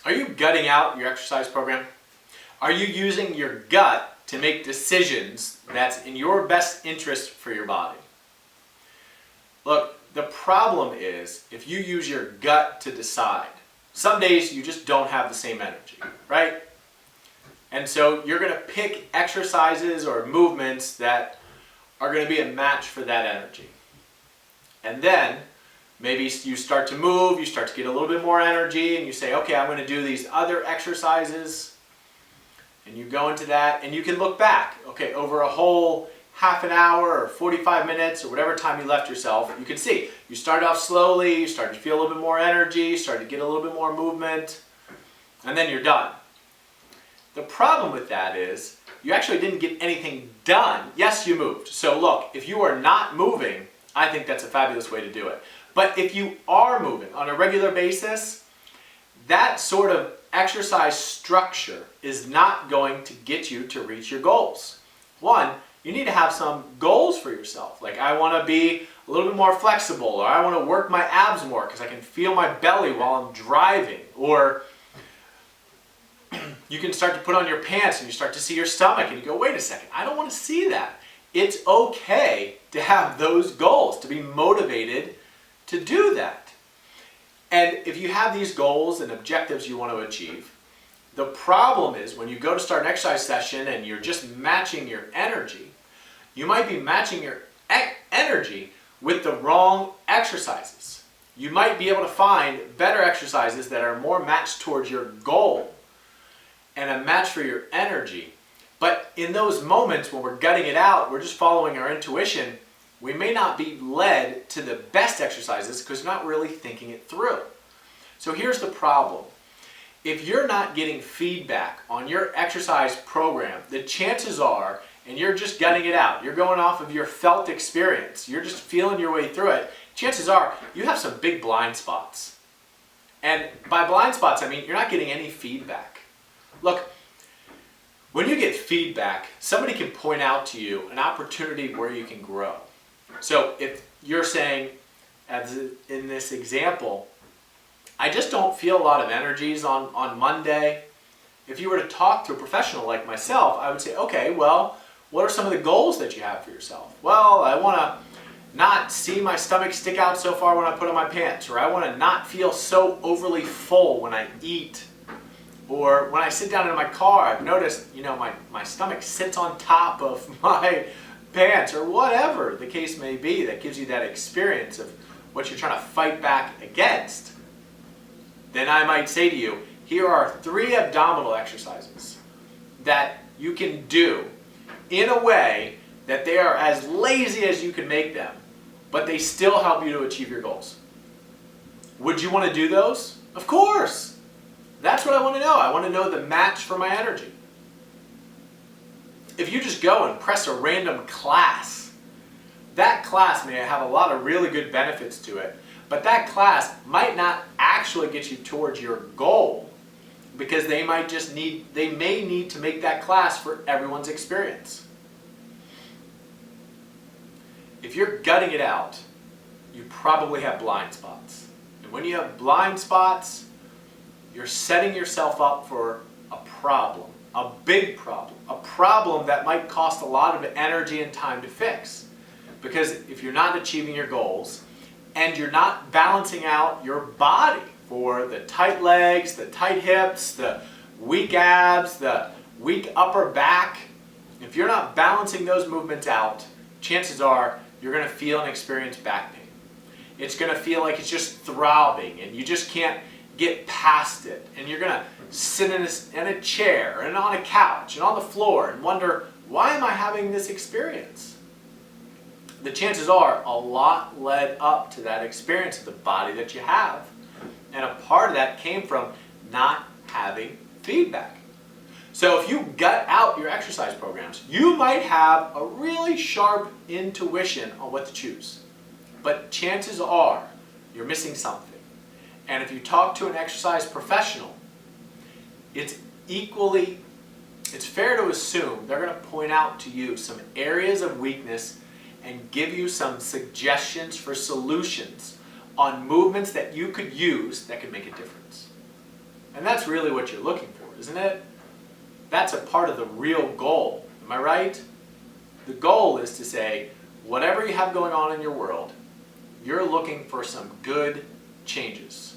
Are you gutting out your exercise program? Are you using your gut to make decisions that's in your best interest for your body? Look, the problem is if you use your gut to decide, some days you just don't have the same energy, right? And so you're going to pick exercises or movements that are going to be a match for that energy. And then maybe you start to move, you start to get a little bit more energy, and you say, okay, I'm going to do these other exercises. And you go into that, and you can look back, okay, over a whole half an hour or 45 minutes or whatever time you left yourself, you can see you started off slowly, you started to feel a little bit more energy, started to get a little bit more movement, and then you're done. The problem with that is you actually didn't get anything done. Yes, you moved. So look, if you are not moving, I think that's a fabulous way to do it. But if you are moving on a regular basis, that sort of exercise structure is not going to get you to reach your goals. One, you need to have some goals for yourself. Like, I want to be a little bit more flexible, or I want to work my abs more because I can feel my belly while I'm driving. Or you can start to put on your pants and you start to see your stomach and you go, wait a second, I don't want to see that. It's okay to have those goals, to be motivated to do that. And if you have these goals and objectives you want to achieve, the problem is when you go to start an exercise session and you're just matching your energy, you might be matching your energy with the wrong exercises. You might be able to find better exercises that are more matched towards your goal and a match for your energy. But in those moments when we're gutting it out, we're just following our intuition, we may not be led to the best exercises because we're not really thinking it through. So here's the problem. If you're not getting feedback on your exercise program, the chances are, and you're just gutting it out, you're going off of your felt experience, you're just feeling your way through it, chances are you have some big blind spots. And by blind spots, I mean you're not getting any feedback. Look, when you get feedback, somebody can point out to you an opportunity where you can grow. So if you're saying, as in this example, I just don't feel a lot of energies on Monday. If you were to talk to a professional like myself, I would say, okay, well, what are some of the goals that you have for yourself? Well, I want to not see my stomach stick out so far when I put on my pants, or I want to not feel so overly full when I eat, or when I sit down in my car, I've noticed, my stomach sits on top of my pants, or whatever the case may be that gives you that experience of what you're trying to fight back against. Then I might say to you, here are 3 abdominal exercises that you can do in a way that they are as lazy as you can make them, but they still help you to achieve your goals. Would you want to do those? Of course! That's what I want to know. I want to know the match for my energy. If you just go and press a random class, that class may have a lot of really good benefits to it, but that class might not actually get you towards your goal because they may need to make that class for everyone's experience. If you're gutting it out, you probably have blind spots. And when you have blind spots, you're setting yourself up for a problem, a big problem, a problem that might cost a lot of energy and time to fix. Because if you're not achieving your goals and you're not balancing out your body for the tight legs, the tight hips, the weak abs, the weak upper back, if you're not balancing those movements out, chances are you're going to feel and experience back pain. It's going to feel like it's just throbbing and you just can't get past it. And you're going to sit in a chair and on a couch and on the floor and wonder, why am I having this experience? The chances are a lot led up to that experience of the body that you have. And a part of that came from not having feedback. So if you gut out your exercise programs, you might have a really sharp intuition on what to choose. But chances are you're missing something. And if you talk to an exercise professional, it's fair to assume they're going to point out to you some areas of weakness and give you some suggestions for solutions on movements that you could use that could make a difference. And that's really what you're looking for, isn't it? That's a part of the real goal. Am I right? The goal is to say, whatever you have going on in your world, you're looking for some good changes.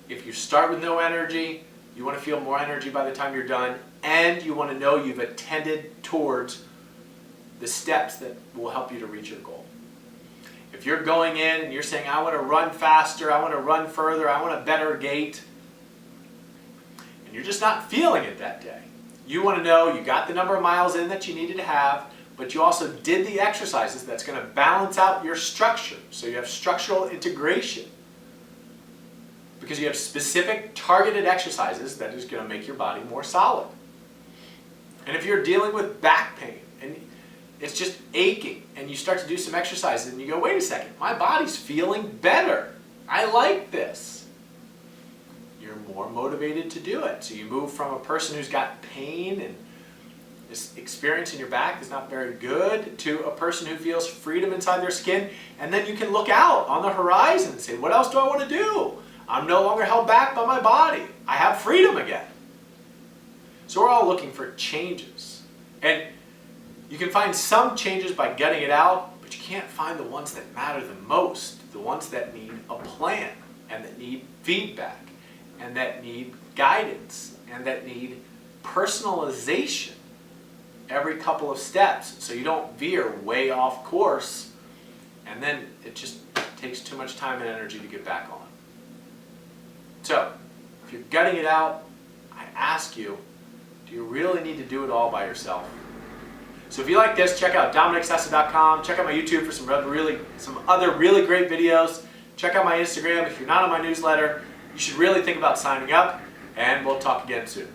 If you start with no energy, you want to feel more energy by the time you're done, and you want to know you've attended towards the steps that will help you to reach your goal. If you're going in and you're saying, I want to run faster, I want to run further, I want a better gait, and you're just not feeling it that day, you want to know you got the number of miles in that you needed to have, but you also did the exercises that's going to balance out your structure. So you have structural integration. Because you have specific targeted exercises that is going to make your body more solid. And if you're dealing with back pain and it's just aching and you start to do some exercises and you go, wait a second, my body's feeling better. I like this. You're more motivated to do it. So you move from a person who's got pain and this experience in your back is not very good to a person who feels freedom inside their skin. And then you can look out on the horizon and say, what else do I want to do? I'm no longer held back by my body. I have freedom again. So we're all looking for changes. And you can find some changes by gutting it out, but you can't find the ones that matter the most, the ones that need a plan, and that need feedback, and that need guidance, and that need personalization every couple of steps so you don't veer way off course, and then it just takes too much time and energy to get back on. So, if you're gutting it out, I ask you, do you really need to do it all by yourself? So if you like this, check out DominicSessa.com. Check out my YouTube for some other really great videos. Check out my Instagram. If you're not on my newsletter, you should really think about signing up, and we'll talk again soon.